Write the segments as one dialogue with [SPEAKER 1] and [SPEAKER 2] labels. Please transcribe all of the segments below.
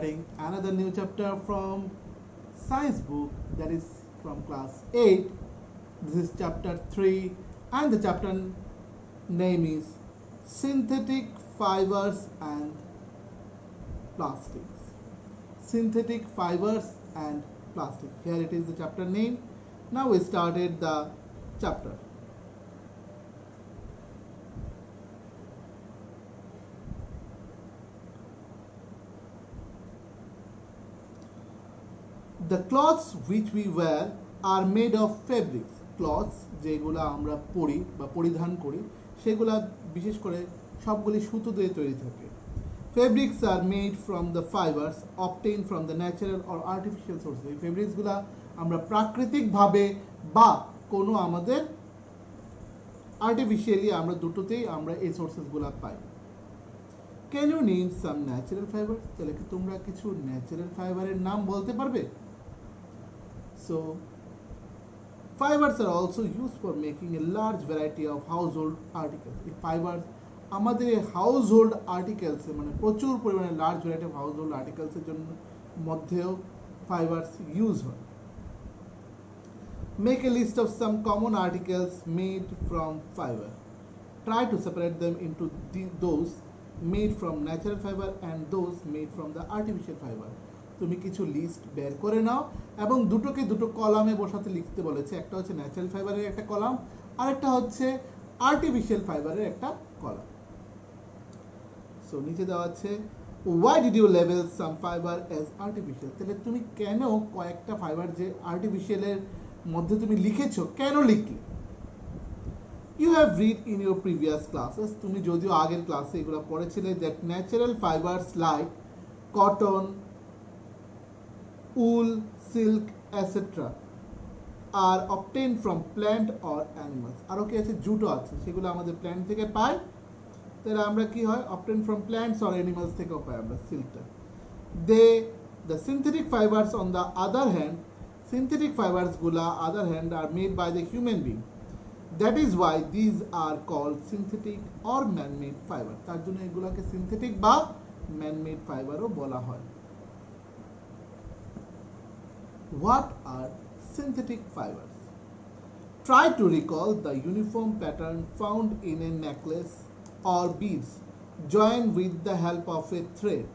[SPEAKER 1] starting another new chapter from science book, that is from class 8. This is chapter 3 and the chapter name is synthetic fibers and plastics. Synthetic fibers and plastic. Here it is the chapter name. Now we started the chapter. The cloths which we wear are made of fabrics. Cloths যেগুলো আমরা পরি বা পরিধান করি সেগুলো বিশেষ করে সবগুলি সুতো দিয়ে তৈরি থাকে। Fabrics are made from the fibers obtained from the natural or artificial sources. এই ফেব্রিক্সগুলো আমরা প্রাকৃতিকভাবে বা কোনো আমাদের আর্টিফিশিয়ালি আমরা দুটোতেই আমরা এই সোর্সেসগুলো পাই। Can you name some natural fibers? তাহলে কি তোমরা কিছু ন্যাচারাল ফাইবারের নাম বলতে পারবে? So, fibers are also used for making a large variety of household articles. এই fibers আমাদের হাউসহোল্ড আর্টিকেলস মানে প্রচুর পরিমাণে লার্জ ভ্যারাইটি অফ হাউসহোল্ড আর্টিকেলসের জন্য মধ্যেও ফাইবার্স ইউজ হয়। Make a list of some common articles made from fiber. Try to separate them into those made from natural fiber and those made from the artificial fiber. তুমি কিছু list বের করে নাও এবং দুটোকে দুটো কলামে বসাতে লিখতে বলেছে। একটা হচ্ছে ন্যাচারাল ফাইবারের একটা কলাম আর একটা হচ্ছে আর্টিফিশিয়াল ফাইবারের একটা কলাম। সো নিচে দেওয়া আছে why did you label some fiber as artificial? তাহলে তুমি কেন কয়েকটা ফাইবার যে আর্টিফিশিয়ালের মধ্যে তুমি লিখেছো কেন লিখলে? You have read in your previous classes, তুমি যদিও আগের ক্লাসে এগুলো পড়েছিলে, that natural fibers like cotton, wool, silk, etc. are obtained from plant or animals. আরো কি আছে? জুটও আছে, সেগুলো আমাদের প্ল্যান্ট থেকে পাই। তাহলে আমরা কি হয় obtained from plants or animals থেকেও পাই আমরা সিল্কটা। The synthetic fibers on the other hand, synthetic fibers গুলা other hand are made by the human being. That is why these are called synthetic or man-made fiber. তার জন্য এগুলাকে synthetic বা man-made fiberও বলা হয়। What are synthetic fibers? Try to recall the uniform pattern found in a necklace or beads joined with the help of a thread,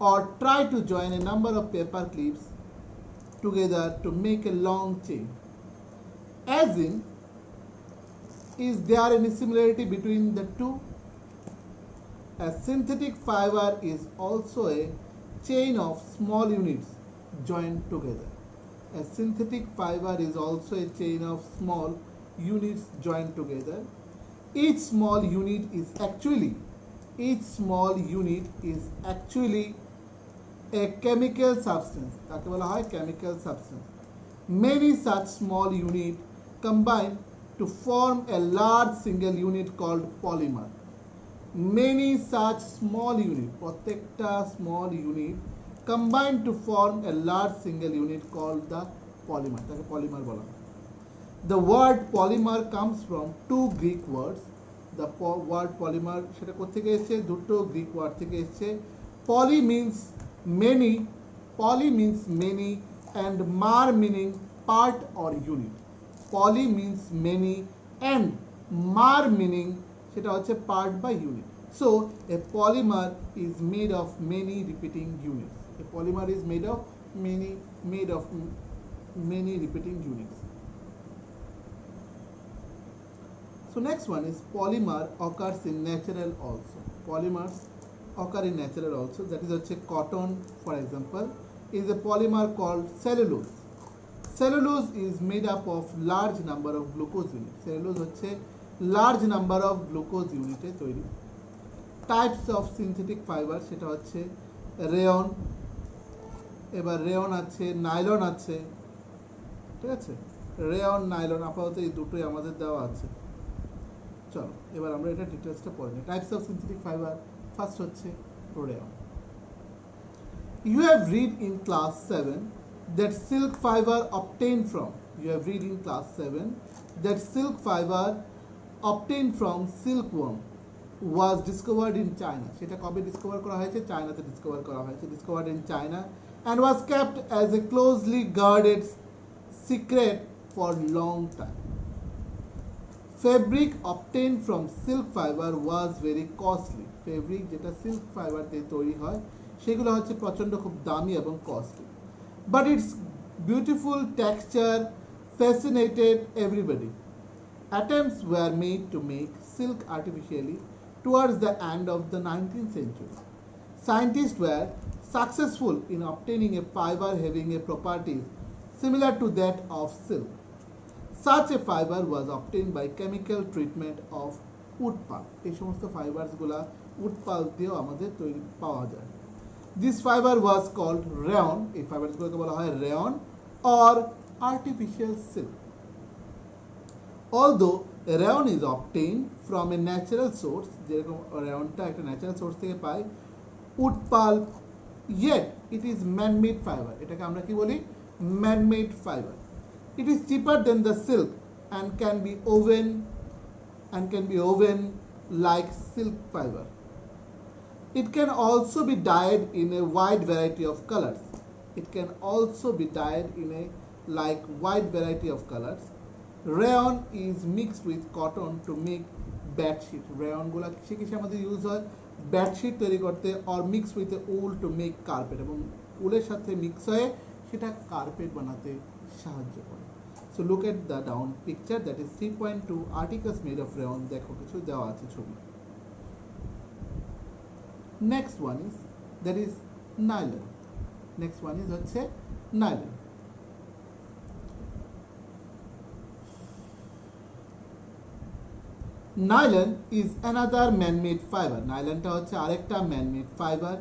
[SPEAKER 1] or try to join a number of paper clips together to make a long chain. As in, is there any similarity between the two? A synthetic fiber is also a chain of small units joined together. A synthetic fiber is also a chain of small units joined together. Each small unit is actually a chemical substance. তাকে বলা হয় chemical substance. Many such small units combine to form a large single unit called polymer. Many such small units, প্রত্যেকটা small unit combine to form a large single unit called the polymer. তাকে polymer বলা হয়। The word polymer comes from two Greek words. The word polymer সেটা কোত্থেকে এসেছে? দুটো Greek word থেকে এসেছে। Poly means many and mar meaning part or unit. Poly means many and mar meaning সেটা হচ্ছে part বা unit. So a polymer is made of many repeating units. A polymer is made of many repeating units. So next one is polymer occurs in natural also. Polymers occur in natural also. That is হচ্ছে cotton, for example, is a polymer called cellulose. Cellulose is made up of large number of glucose units. Cellulose হচ্ছে large number of glucose unit এ তৈরি। Types of synthetic fiber সেটা হচ্ছে rayon, এবার rayon আছে, nylon আছে, ঠিক আছে? Rayon, nylon আপাতত এই দুটোই আমাদের দেওয়া আছে। চলো এবার আমরা এটা ডিটেইলসটা পড়ে নিই। Types of synthetic fibre, first হচ্ছে rayon. You have read in class 7 that silk fiber obtained from silkworm was discovered in China. সেটা কবে ডিসকভার করা হয়েছে? চায়নাতে ডিসকভার করা হয়েছে, discovered in China, and was kept as a closely guarded secret for long time. Fabric obtained from silk fiber was very costly. Fabric যেটা silk fiber দিয়ে তৈরি হয় সেগুলো হচ্ছে প্রচন্ড খুব দামি এবং costly, but its beautiful texture fascinated everybody. Attempts were made to make silk artificially towards the end of the 19th century. Scientists were successful in obtaining a fiber having a properties similar to that of silk. Such a fiber was obtained by chemical treatment of wood pulp. এই সমস্ত ফাইবারসগুলা wood pulp দিয়েও আমাদের তৈরি পাওয়া যায়। This fiber was called rayon. এই ফাইবারসগুলোকে বলা হয় rayon or artificial silk. Although rayon is obtained from a natural source, যেরকম rayonটা একটা ন্যাচারাল সোর্স থেকে পাই, wood pulp, yet it is man-made fiber. এটাকে আমরা কি বলি? Man-made fiber. It is cheaper than the silk and can be woven like silk fiber. It can also be dyed in a wide variety of colors. It can also be dyed in a wide variety of colors. Rayon is mixed with cotton to make bed sheet. Rayon গুলা কিসে আমাদের use হয়? Bed sheet তৈরি করতে, or mix with the wool to make carpet, এবং উলের সাথে mix হয়ে সেটা কার্পেট বানাতে সাহায্য করে। So look at the down picture, that is 3.2 articles made of rayon. দেখো কিছু দেওয়া আছে ছবি। Next one is that is nylon. Next one is হচ্ছে nylon. Nylon is another man-made fiber. Nylonটা হচ্ছে আরেকটা man-made fiber.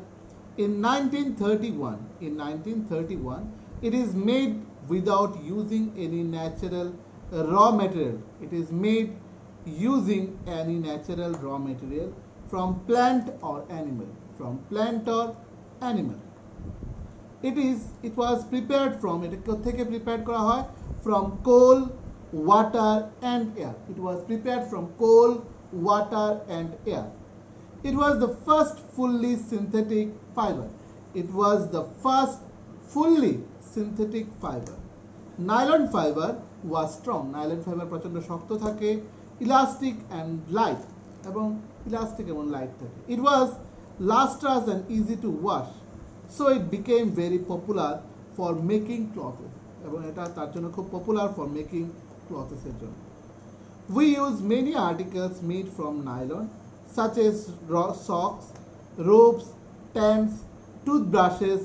[SPEAKER 1] In 1931, it is made without using any natural raw material. It is made using any natural raw material from plant or animal. From plant or animal. It was prepared from, এটা থেকে prepared করা হয়? From coal, water and air. It was prepared from coal, water and air. It was the first fully synthetic fiber. It was the first fully synthetic fiber. Nylon fiber was strong. Nylon fiber প্রচন্ড শক্ত থাকে, elastic and light, এবং elastic এবং light থাকে. It was lustrous and easy to wash, so it became very popular for making clothes. এবং এটা তার জন্য খুব popular for making clothes এর জন্য। We use many articles made from nylon, such as socks, ropes, tents, toothbrushes,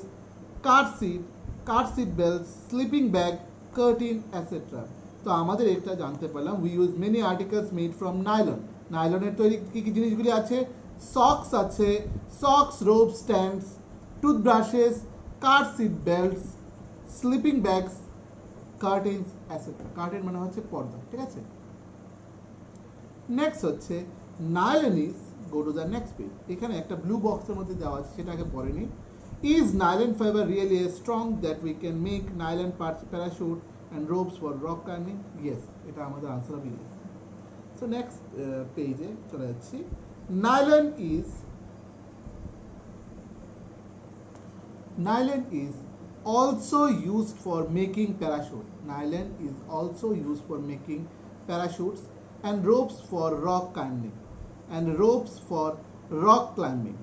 [SPEAKER 1] car seat belts, sleeping bag, curtain, etc. তো আমাদের এটা জানতে পারলাম, we use many articles made from nylon. নাইলনের তৈরি কি কি জিনিসগুলি আছে? সক্স আছে, socks, ropes, tents, toothbrushes, car seat belts, sleeping bags, curtains, etc. Curtain মানে হচ্ছে পর্দা, ঠিক আছে? নেক্সট হচ্ছে nylon is, go to the next page. এখানে একটা ব্লু বক্সের মধ্যে দেওয়া আছে, সেটা আগে পড়ে নিই। Is nylon fiber really as strong that we can make nylon parachute and ropes for rock climbing? Yes, এটা আমাদের আনসার হবে yes. So next পেজে চলে যাচ্ছি। Nylon is also used for making parachute. Nylon is also used for making parachutes and ropes for rock climbing.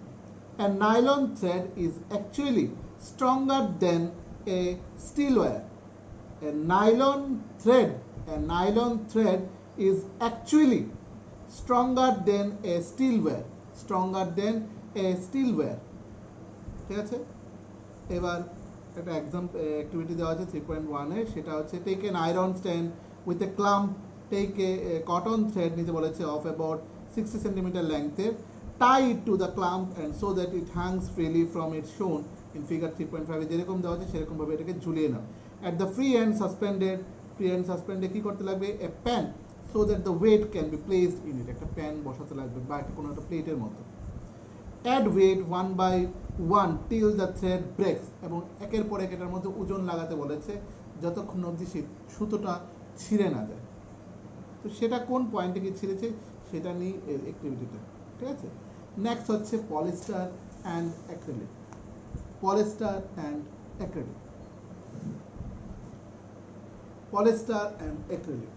[SPEAKER 1] And nylon thread is actually stronger than a steel wire. A nylon thread is actually stronger than a steel wire. ঠিক আছে? এবার একটা activity দেওয়া আছে 3.1 এ, সেটা হচ্ছে take an iron stand with a clump, take a cotton thread নিতে বলেছে of about 60 cm length, tie it to the clump and so that it hangs freely from its shown in figure 3.5 এ যেরকম দেওয়া আছে সেরকম ভাবে এটাকে ঝুলিয়ে নাও। At the free end suspended কি করতে লাগবে? A pen, so that the weight can be placed in it. একটা প্যান বসাতে লাগবে বা একটা কোনো একটা প্লেটের মতো। Add weight 1/1 till the thread breaks, এবং একের পর এক এটার মধ্যে ওজন লাগাতে বলেছে যতক্ষণ অবধি সুতোটা ছিঁড়ে না যায়। তো সেটা কোন পয়েন্টে গিয়ে ছিঁড়েছে সেটা নিয়ে অ্যাক্টিভিটিটা। ঠিক আছে। নেক্সট হচ্ছে polyester and acrylic. Polyester and acrylic, polyester and acrylic.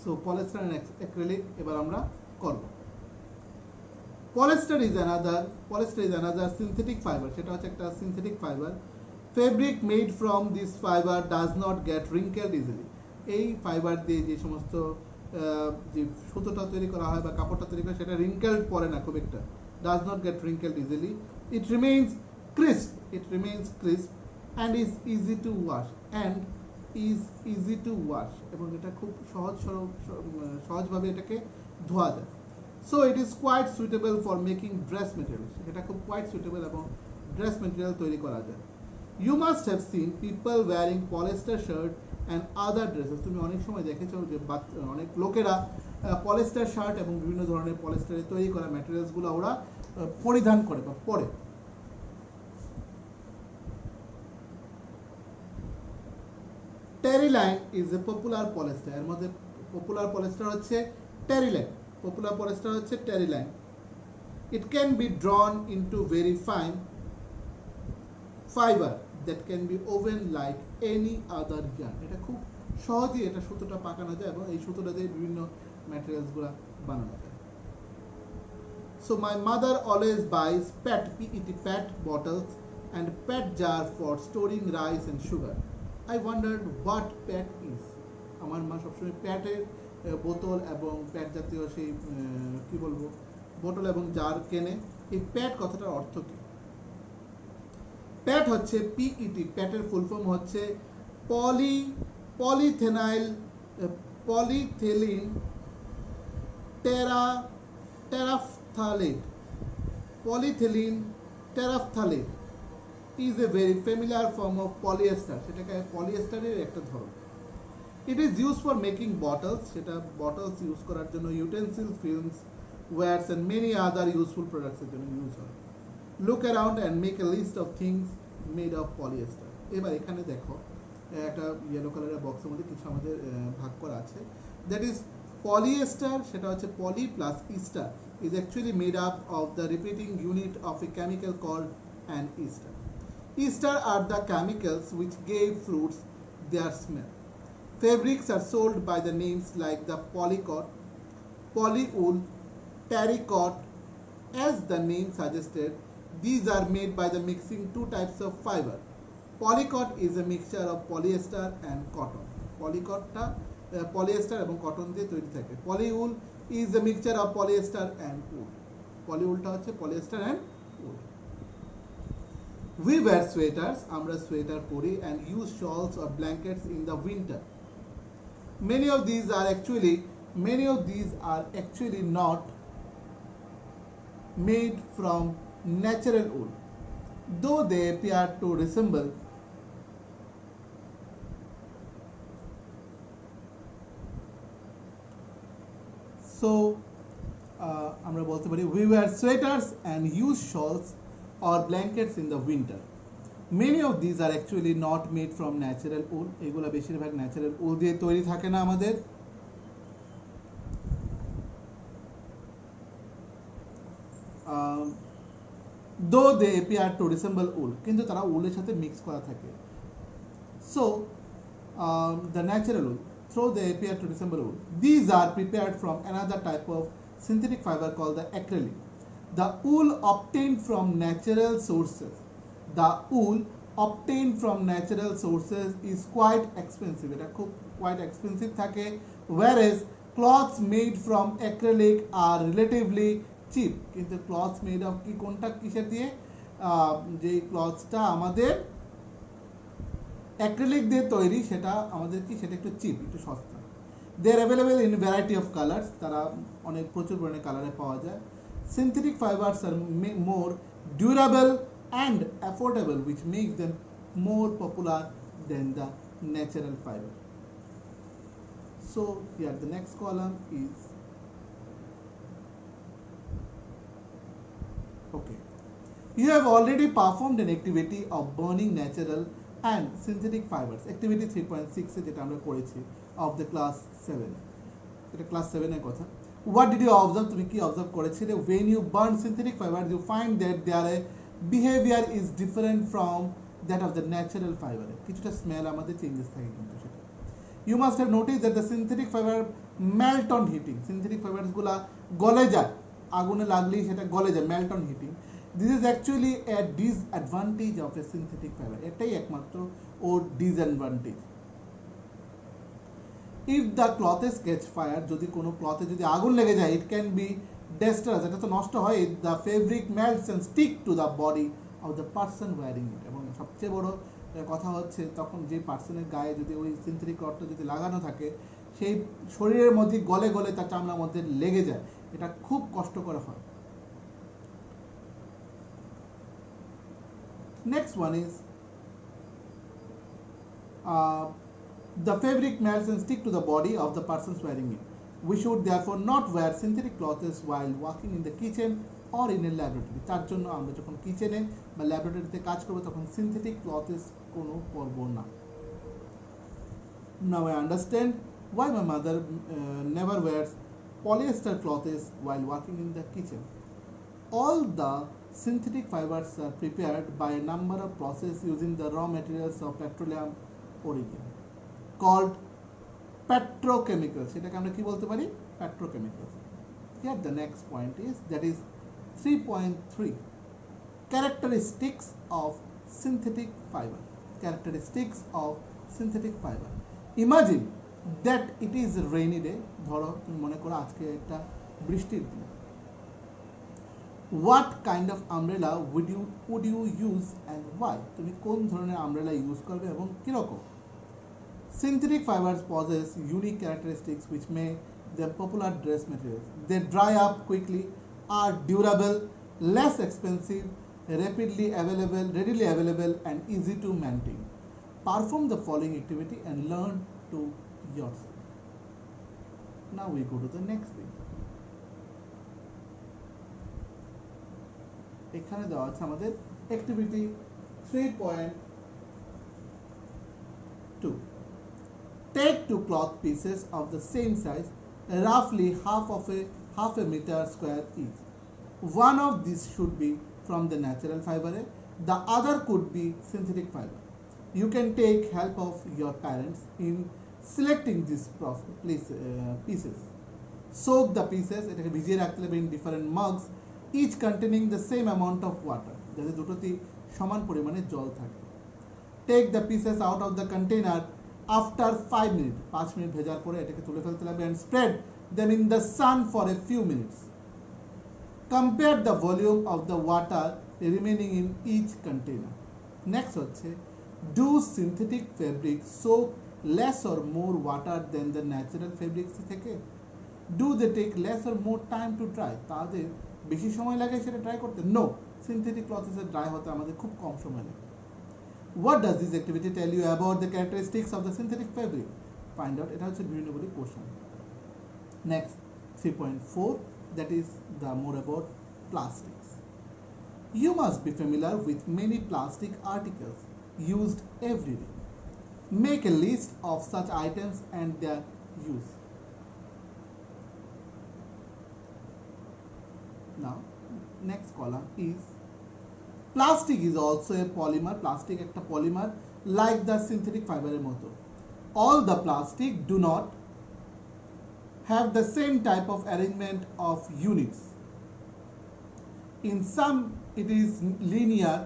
[SPEAKER 1] So polyester and acrylic এবার আমরা করব। Polyester is another synthetic fibre, সেটা হচ্ছে একটা synthetic fibre. Fabric made from this fibre does not get wrinkled easily. এই fibre দিয়ে যে সমস্ত যে সুতোটা তৈরি করা হয় বা কাপড়টা তৈরি করা হয় সেটা রিঙ্কেলড পড়ে না খুব একটা, does not get wrinkled easily. It remains crisp, and is easy to wash, এবং এটা খুব সহজভাবে এটাকে ধোয়া যায়। So it is quite suitable for making dress material, এটা খুব কোয়াইট সুইটেবল এবং ড্রেস মেটেরিয়াল তৈরি করা যায়। You must have seen people wearing polyester shirt and other dresses. তুমি অনেক সময় দেখেছো যে অনেক লোকেরা পলিস্টার শার্ট এবং বিভিন্ন ধরনের পলিস্টারে তৈরি করা ম্যাটেরিয়ালসগুলো ওরা পরিধান করে বা পরে। Terylene is a popular polyester, এর মধ্যে পপুলার পলিস্টার হচ্ছে টেরিলাইন। পপুলার পলিস্টার হচ্ছে Terylene. It can be drawn into very fine fibre that can be woven like any other yarn. এটা খুব সহজেই এটা সুতোটা পাকানো যায় এবং এই সুতোটা দিয়ে বিভিন্ন ম্যাটেরিয়ালসগুলো বানানো যায়। So my mother always buys PET bottles and PET jar for storing rice and sugar. I wondered what PET is. আমার মা সবসময় প্যাটের বোতল এবং প্যাট জাতীয় সেই কি বলবো বোতল এবং জার কেনে। এই প্যাট কথাটার অর্থ কি? প্যাট হচ্ছে পিইটি, প্যাটের ফুল ফর্ম হচ্ছে polyethylene terephthalate. Polyethylene terephthalate is a very familiar form of polyester, সেটাকে পলিয়েস্টারের একটা ধরন। It is used for making bottles, সেটা bottles ইউজ করার জন্য, utensils, films, wares and many other useful products এর জন্য ইউজ হয়। Look around and make a list of things made of polyester. এবার এখানে দেখো একটা ইয়েলো কালারের বক্সের মধ্যে কিছু আমাদের ভাগ করা আছে। দ্যাট ইজ polyester, সেটা হচ্ছে poly plus ester is actually made up of the repeating unit of a chemical called an ester. Ester are the chemicals which gave fruits their smell. Fabrics are sold by the names like the polycot, polywool, terrycot. As the name suggested, these are made by the mixing two types of fiber. Polycot is a mixture of polyester and cotton. Polycotটা polyester এবং cotton দিয়ে তৈরি থাকে। Polywool is a mixture of polyester and wool. পলিউলটা হচ্ছে polyester and wool. We wear sweaters, আমরা sweater পরি, and use shawls or blankets in the winter. Many of these are actually not made from natural wool, though they appear to resemble আমরা বলতে পারি we wear sweaters and use shawls or blankets in the winter. Many of these are actually not made from natural wool. এগুলা বেশিরভাগ natural উল দিয়ে তৈরি থাকে না আমাদের। though they appear to resemble wool, কিন্তু তারা উলের সাথে মিক্স করা থাকে। So the natural wool, though they appear to resemble wool, these are prepared from another type of synthetic fiber called the acrylic. The wool obtained from natural sources is quite expensive. এটা খুব quite expensive থাকে, whereas cloths made from acrylic are relatively cheap. কিন্তু cloths made of কি কোনটা কিসের দিয়ে, যে ক্লথসটা আমাদের অ্যাক্রিলিক দিয়ে তৈরি সেটা আমাদের কি, সেটা একটু চিপ, একটু সস্তা। They are available in variety of colours, তারা অনেক প্রচুর পরিমাণে কালারে পাওয়া যায়। Synthetic fibres are more durable and affordable which makes them more popular than the natural fibre. So here the next column is okay. You have already performed an activity of burning natural and synthetic fibres activity 3.6 যেটা আমরা করেছি of the class 7, এটা class 7-এর কথা। What did you observe, তুমি কি observe করেছিলে? When you burn synthetic fibre you find that their a behaviour is different from that of the natural ফাইবারে, কিছুটা স্মেল আমাদের চেঞ্জেস থাকে কিন্তু সেটা। You must have notice that the synthetic fibre melt on heating, synthetic ফাইবারসগুলো গলে যায়, আগুনে লাগলেই সেটা গলে যায়, melt on heating. This is actually a disadvantage of a synthetic fibre, এটাই একমাত্র ওর disadvantage. If the clothes catch fire, যদি কোনো ক্লথে যদি আগুন লেগে যায়, ইট ক্যান বি ডেস্ট্রাস, এটা তো নষ্ট হয়, the fabric melts and stick to the body of the person wearing it. এবং সবচেয়ে বড় কথা হচ্ছে তখন যে পার্সনের গায়ে যদি ওই সিনথেটিক ক্লথটা যদি লাগানো থাকে, সেই শরীরের মধ্যে গলে গলে তার চামড়ার মধ্যে লেগে যায়, এটা খুব কষ্টকর হয়। Next one is the fabric melts and stick to the body of the person wearing it. We should therefore not wear synthetic clothes while working in the kitchen or in a laboratory. তার জন্য আমরা যখন কিচেনে বা ল্যাবরেটরিতে কাজ করব তখন সিনথেটিক ক্লথেস কোনো পরব না। Now I understand why my mother never wears polyester clothes while working in the kitchen. All the synthetic fibers are prepared by a number of processes using the raw materials of petroleum origin called petrochemicals, এটাকে আমরা কি বলতে পারি? Petrochemicals. Here the next point is, that is 3.3, characteristics of synthetic fiber. Characteristics of synthetic fiber. Imagine that it is a rainy day, ধরো তুমি মনে করো আজকে একটা বৃষ্টির দিন। What kind of umbrella would you use and why? তুমি কোন ধরনের আমব্রেলা ইউজ করবে এবং কিরকম? Synthetic fibers possess unique characteristics which make them popular dress materials. They dry up quickly, are durable, less expensive, readily available and easy to maintain. Perform the following activity and learn to yourself. Now we go to the next page. এখানে দেওয়া আছে আমাদের activity 3.2. Take 2 cloth pieces of the same size, roughly half a meter square each. One of these should be from the natural fiber, the other could be synthetic fiber. You can take help of your parents in selecting these pieces. Soak the pieces, এটাকে ভিজিয়ে রাখতে হবে, in different mugs, each containing the same amount of water, যাতে দুটোতেই সমান পরিমাণে জল থাকে। Take the pieces out of the container after 5 minutes, 5 minute ভেজার পরে এটাকে তুলে ফেলতে হবে, and spread them in the sun for a few minutes. Compare the volume of the water remaining in each container. Next হচ্ছে, do synthetic fabrics soak less or more water than the natural fabrics থেকে? Do they take less or more time to dry? তাদের বেশি সময় লাগে সেটা dry করতে? No, synthetic clothes dry হতে আমাদের খুব কম সময় লাগে। What does this activity tell you about the characteristics of the synthetic fabric? Find out. এটা হচ্ছে বিভিন্নগুলি question. Next 3.4, that is the more about plastics. You must be familiar with many plastic articles used every day. Make a list of such items and their use. Now next column is plastic is also a polymer. Plastic একটা polymer like the synthetic fiber এর মতো. All the plastic do not have the same type of arrangement of units. In some it is linear,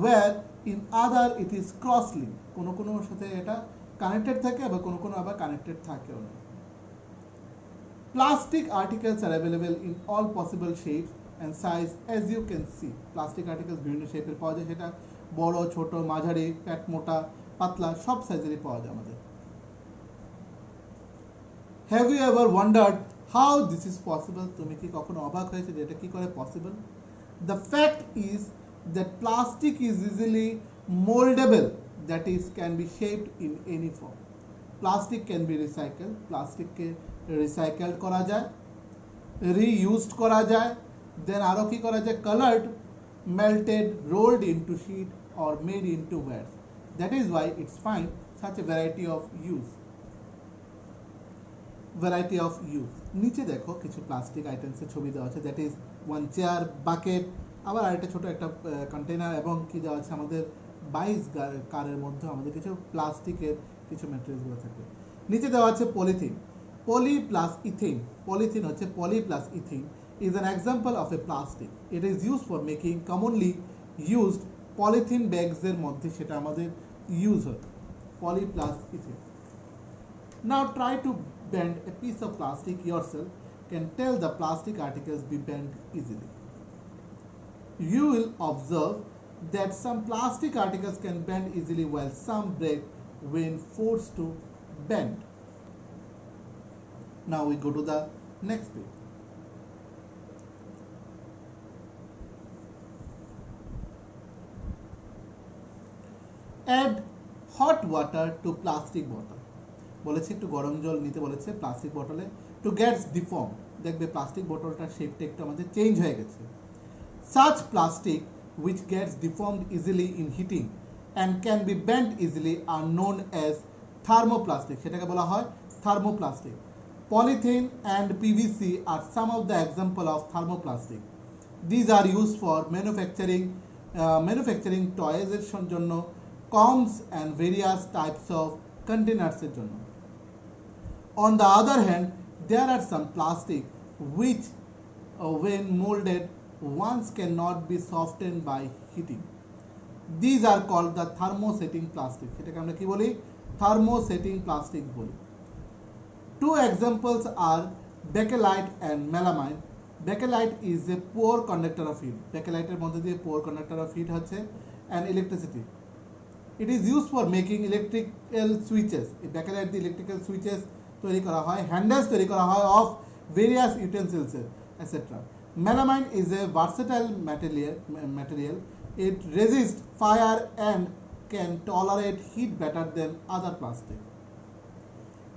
[SPEAKER 1] where in other it is cross-linked. কোনো কোনো সাথে এটা connected থাকে আবার কোনো কোনো আবার কানেক্টেড থাকেও না। Plastic articles are available in all possible shapes and size, as you can see. Plastic articles বিভিন্ন শেপের পাওয়া যায়, সেটা বড় ছোট মাঝারি প্যাট মোটা পাতলা সব সাইজেরই পাওয়া যায় আমাদের। Have you ever wondered how this is possible? তুমি কি কখনো অবাক হয়েছে যে এটা কি করে possible? The fact is that plastic is easily moldable, that is can be shaped in any form. Plastic can be recycled, plastic K recycled করা যায়, reused করা যায়, then আরো কি করা যায়, colored, melted, rolled into sheet or made into wares. That is why it's find such a variety of use. নিচে দেখো কিছু প্লাস্টিক আইটেমসের ছবি দেওয়া আছে, that is one chair, bucket, আবার আরেকটা ছোট একটা কন্টেনার, এবং কি দেওয়া আছে আমাদের 22 কারের মধ্যে আমাদের কিছু প্লাস্টিকের কিছু ম্যাটেরিয়ালসগুলো থাকে। নিচে দেওয়া আছে polythene, poly plus ethene. Polythene হচ্ছে poly plus ethene is an example of a plastic. It is used for making commonly used polythene bags এর মধ্যে সেটা আমাদের ইউজ হয়, poly plus ethene. Now try to bend a piece of plastic yourself. Can tell the plastic articles be bent easily. You will observe that some plastic articles can bend easily while some break when forced to bend. Now we go to the next page. Add hot water to plastic bottle. বলেছে একটু গরম জল নিতে বলেছে plastic বটলে, two Gates deform. দেখবে plastic বোতলটার শেপটা একটু আমাদের চেঞ্জ হয়ে গেছে। Such plastic which gets deformed easily in heating and can be bent easily are known as thermoplastic. সেটাকে বলা হয় thermoplastic. Polythene and PVC are some of the example of thermoplastic. These are used for manufacturing toys এর জন্য, combs and various types of containers এর জন্য। On the other hand, there are some plastic which when molded once cannot be softened by heating. These are called the thermosetting plastic. সেটাকে আমরা কি বলি? thermosetting plastic বলি। Two examples are bakelite and melamine. Bakelite is a poor conductor of heat. Bakelite এর মধ্যে দিয়ে poor conductor of heat হচ্ছে and electricity. It is used for making electrical switches. এই bakelite দিয়ে electrical switches তৈরি করা হয়, হ্যান্ডেলস তৈরি করা হয় of various utensils etc. Melamine is a versatile material. It resists fire and can tolerate heat better than other plastic.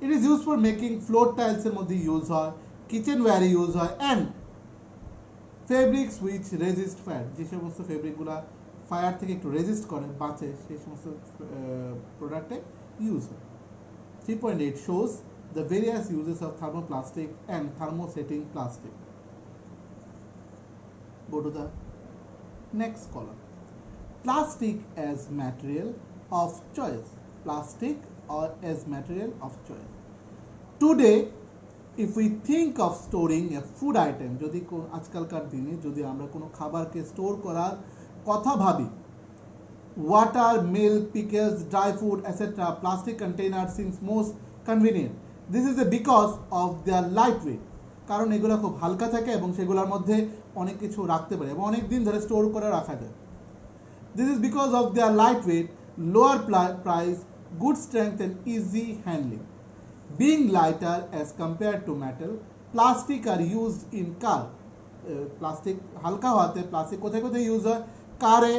[SPEAKER 1] It is used for making floor tiles এর মধ্যে use হয়, কিচেনওয়্যারে use হয়, and fabrics which resist fire. যে সমস্ত ফেব্রিকগুলো fire থেকে একটু resist করে, বাঁচে, সেই সমস্ত প্রোডাক্টে ইউজ হয়। 3.8 shows the various uses of thermoplastic and thermosetting plastic. Go to the next column. Plastic as material of choice. Plastic or as material of choice. Today, if we think of storing a food item, যদি আজকালকার দিনে যদি আমরা কোনো খাবারকে store করার কথা ভাবি, water, milk, pickles, dry food, etc., plastic containers seems most convenient. This is because of their lightweight. কারণ এগুলো খুব হালকা থাকে এবং সেগুলোর মধ্যে অনেক কিছু রাখতে পারে এবং অনেক দিন ধরে স্টোর করে রাখা যায়। This is because of their lightweight, lower price, good strength and easy handling. Being lighter as compared to metal, plastic are used in car. Plastic হালকা হওয়াতে প্লাস্টিক কোথায় কোথায় ইউজ হয়? কারে,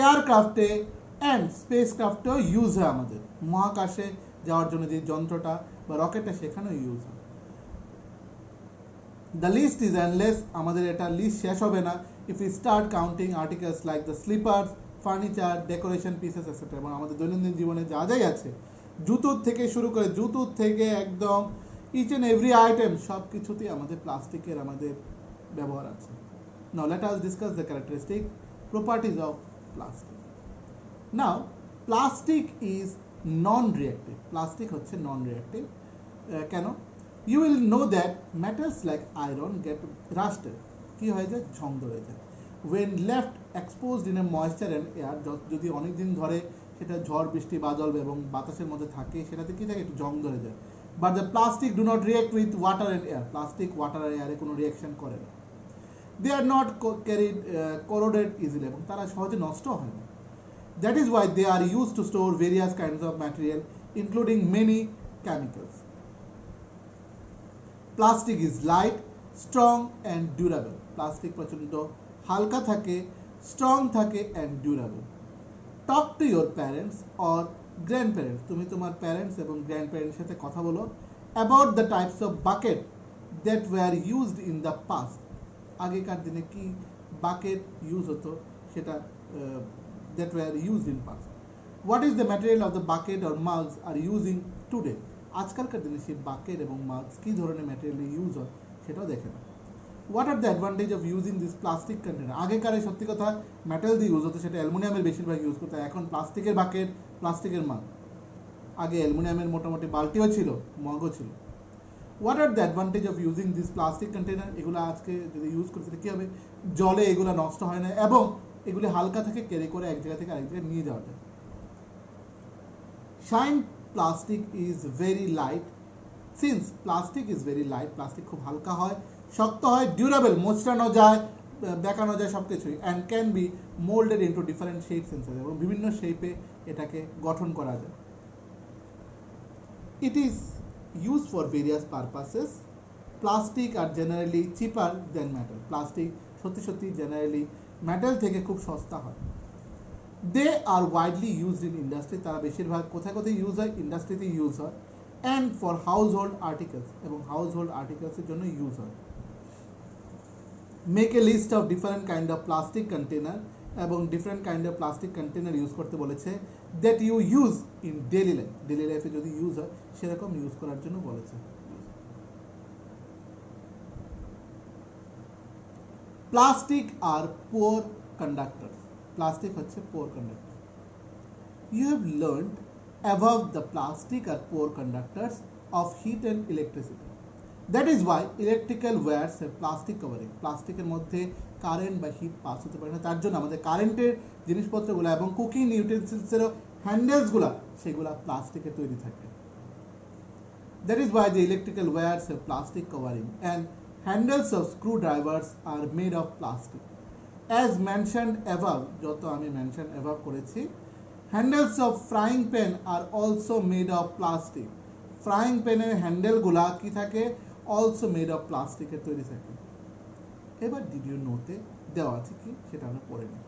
[SPEAKER 1] এয়ারক্রাফটে অ্যান্ড স্পেস ক্রাফটেও ইউজ হয়। আমাদের মহাকাশে যাওয়ার জন্য যে যন্ত্রটা বা রকেটটা সেখানেও ইউজ হয়। The list is endless. আমাদের এটা লিস্ট শেষ হবে না। If we start counting articles like the slippers, furniture, decoration pieces, etc. এবং আমাদের দৈনন্দিন জীবনে যা যাই আছে, জুতোর থেকে শুরু করে জুতোর থেকে একদম each and every item সব কিছুতেই আমাদের প্লাস্টিকের আমাদের ব্যবহার আছে। Now let us discuss the characteristic properties of plastic. Now plastic is non-reactive. Plastic হচ্ছে non-reactive। কেন? You will know that metals like iron get rusted. কি হয়ে যায়? ঝং ধরে যায়। When left exposed in a moisture and air, যদি অনেক দিন ধরে সেটা ঝড় বৃষ্টি বাদল এবং বাতাসের মধ্যে থাকে, সেটাতে কি থাকে? একটু জং ধরে যায়। But the plastic do not react with water and air. Plastic water আর এয়ারে কোনো রিঅ্যাকশন করে না। They are not corroded easily এবং তারা সহজে নষ্ট হয় না। That is why they are used to store various kinds of material, including many chemicals. Plastic is light, strong and durable. Plastic প্রচন্ড হালকা থাকে, strong থাকে and durable. Talk to your parents or grandparents. তুমি তোমার parents এবং grandparents সাথে কথা বলো about the types of bucket that were used in the past. আগেকার দিনে কি বাকেট ইউজ হতো সেটা that were used in past. What is the material of the bucket or mugs are using today, আজকালকার দিনে সেই বাকেট এবং মাগস কী ধরনের ম্যাটেরিয়াল ইউজ হয় সেটাও দেখে না। What are the advantage of using this plastic container, আগেকারে সত্যি কথা মেটাল দিয়ে ইউজ হতো, সেটা অ্যালুমিনিয়ামের বেশিরভাগ ইউজ করতো, এখন প্লাস্টিকের বাকেট, প্লাস্টিকের মাগ, আগে অ্যালুমিনিয়ামের মোটামুটি বালতিও ছিল, মগও ছিল। What are the advantage of using this plastic container, এগুলো আজকে যদি ইউজ করতে কী হবে, জলে এগুলো নষ্ট হয় না এবং এগুলি হালকা থেকে ক্যারি করে এক জায়গা থেকে আরেক জায়গায় নিয়ে যাওয়া যায়। Shine plastic is very light, since plastic is very light, plastic খুব হালকা হয়, শক্ত হয়, ডিউরেবল, মোচড়ানো যায়, বেঁকানো যায় সব কিছুই, and can be moulded into different shapes and size, এবং বিভিন্ন শেপে এটাকে গঠন করা যায়। It is use for various purposes, plastic are generally cheaper than metal, plastic সত্যি সত্যি জেনারেলি মেটাল থেকে খুব সস্তা হয়। They are widely used in industry, তারা বেশিরভাগ কোথায় কোথায় ইউজ হয়, ইন্ডাস্ট্রিতে ইউজ হয়, and for household articles, এবং হাউস হোল্ড আর্টিকেলসের জন্য ইউজ হয়। Make a list of different kind of plastic container, এবং different kind of plastic container use করতে বলেছে, that you use in daily life, daily লাইফে যদি ইউজ হয় সেরকম ইউজ করার জন্য বলেছে। Plastic are poor conductor, plastic হচ্ছে poor conductor. You have learned above the plastic are poor conductors of heat and electricity. That is why electrical wires have plastic covering. প্লাস্টিকের মধ্যে কারেন্ট বা hit pass হতে পারে না, তার জন্য আমাদের কারেন্টের জিনিসপত্রগুলো এবং কুকিং ইউটেন্সিলসেরও হ্যান্ডেলসগুলো সেগুলো প্লাস্টিকের তৈরি থাকে। That is why the electrical wires have plastic covering and handles of screwdrivers are made of plastic. As mentioned above, যত আমি মেনশন above করেছি, handles of frying pan are also made of plastic, frying প্যানের হ্যান্ডেলগুলা কি থাকে, also made of প্লাস্টিকের তৈরি থাকে। এবার ডিড ইউ নোতে দেওয়া আছে কি সেটা আমরা পড়ে নিই।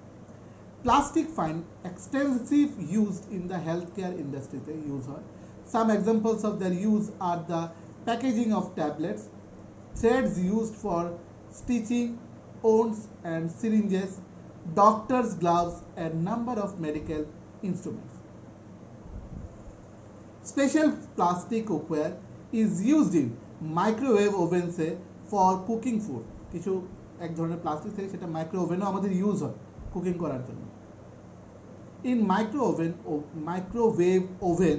[SPEAKER 1] Plastic find extensive used in the health care ইন্ডাস্ট্রিতে ইউজ হয়। Some examples of their use are the packaging of tablets, threads used for stitching, wounds and syringes, doctor's gloves, and number of medical instruments. Special plastic cookware is used in microwave ovens for cooking food. কিছু এক ধরনের plastic থেকে সেটা micro ওভেনও আমাদের use হয় cooking করার জন্য। In microwave oven,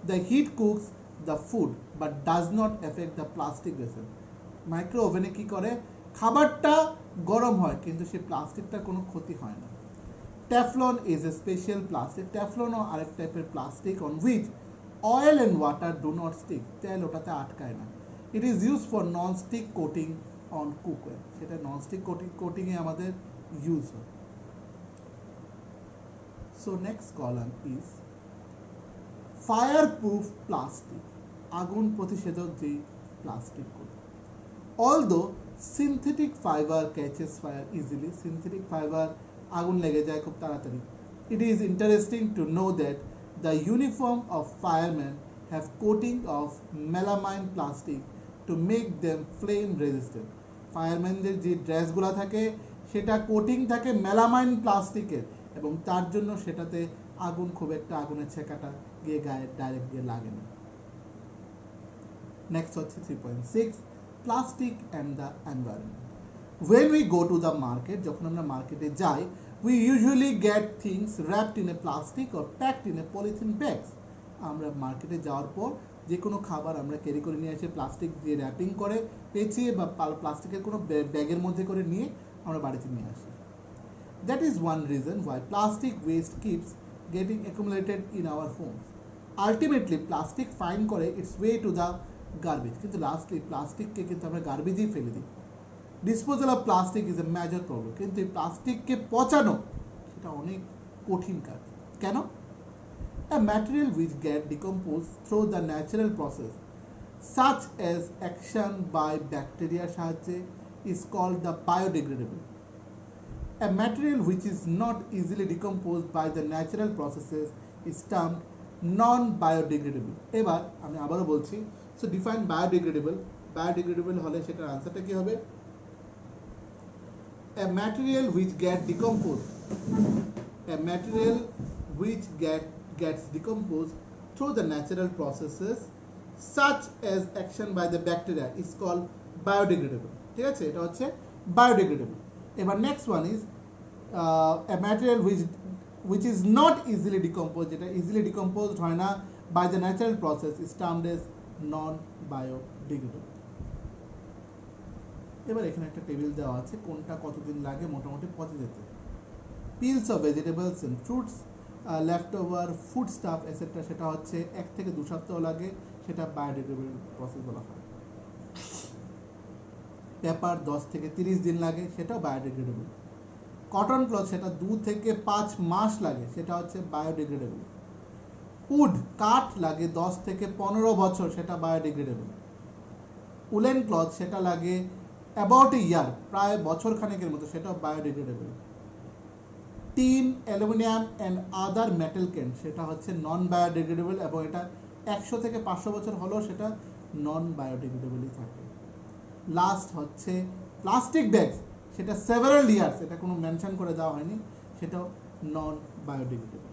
[SPEAKER 1] the heat cooks the food but does not affect the plastic vessel. Micro ওভেনে কি করে, খাবারটা গরম হয় কিন্তু সেই প্লাস্টিকটার কোনো ক্ষতি হয় না। Teflon is a special plastic. Teflon ও আরেক টাইপের plastic on which oil and water do not stick. তেল ওটাতে আটকায় না। It is used for non-stick coating on cookware. সেটা non-stick coating এ আমাদের ইউজ হয়। So next column is fireproof plastic. আগুন প্রতিষেধক যে প্লাস্টিকগুলো। Although synthetic fiber catches fire easily, synthetic fiber আগুন লেগে যায় খুব তাড়াতাড়ি। It is interesting to know that the uniform of firemen have coating of melamine plastic to make them flame resistant. ফায়ারম্যানদের যে ড্রেসগুলো থাকে সেটা কোটিং থাকে মেলামাইন প্লাস্টিকের, এবং তার জন্য সেটাতে আগুন খুব একটা আগুনের ছেঁকাটা গিয়ে গায়ে ডাইরেক্ট গিয়ে লাগে না। নেক্সট হচ্ছে 3.6 plastic and the environment. When we go to the market, যখন আমরা মার্কেটে যাই, we usually get things wrapped in a plastic or packed in a polythene bags. আমরা মার্কেটে যাওয়ার পর যে কোনো খাবার আমরা ক্যারি করে নিয়ে আসি প্লাস্টিক দিয়ে র্যাপিং করে পেঁচিয়ে বা প্লাস্টিকের কোনো ব্যাগের মধ্যে করে নিয়ে আমরা বাড়িতে নিয়ে আসি। That is one reason why plastic waste keeps getting accumulated in our homes. Ultimately, plastic find করে its way to the garbage. কিন্তু লাস্টলি প্লাস্টিককে কিন্তু আমরা গার্বেজেই ফেলে দিই। Disposal of plastic is a major problem. কিন্তু এই প্লাস্টিককে পচানো সেটা অনেক কঠিন কাজ। কেন? A material which get decomposed through the natural process such as action by bacteria সাহায্যে is called the biodegradable. A material which is not easily decomposed by the natural processes is termed non-biodegradable. এবার আমি আবারও বলছি, so define biodegradable. Biodegradable হলে সেটার আনসারটা কি হবে? A material which get decomposed, a material which get gets decomposed through the natural processes such as action by the bacteria is called biodegradable. ঠিক আছে, এটা হচ্ছে biodegradable. এবার next one is a material which is not easily decomposed, যেটা easily decomposed হয় না by the natural process is termed as non biodegradable. এবার এখানে একটা টেবিল দেওয়া আছে কোনটা কতদিন লাগে মোটামুটি পচে যেতে। Peels of vegetables and fruits, left over food stuff etcetera, সেটা হচ্ছে 1 থেকে 2 সপ্তাহ লাগে, সেটা বায়োডিগ্রেডেবল প্রসেস বলা হয়। পেপার 10 থেকে 30 দিন লাগে, সেটাও বায়োডিগ্রেডেবল। কটন ক্লথ সেটা 2 থেকে 5 মাস লাগে, সেটা হচ্ছে বায়োডিগ্রেডেবল। উড কাঠ লাগে 10 থেকে 15 বছর, সেটা বায়োডিগ্রেডেবল। উলেন ক্লথ সেটা লাগে অ্যাবাউট এ ইয়ার, প্রায় বছর খানেকের মতো, সেটাও biodegradable. Tin, aluminium and other metal can সেটা হচ্ছে নন বায়োডিগ্রেডেবল এবং এটা 100 থেকে 500 বছর হলেও সেটা নন বায়োডিগ্রেডেবলই থাকে। লাস্ট হচ্ছে প্লাস্টিক ব্যাগ, সেটা সেভারাল ইয়ার্স, এটা কোনো মেনশন করে দেওয়া হয়নি, সেটাও non biodegradable.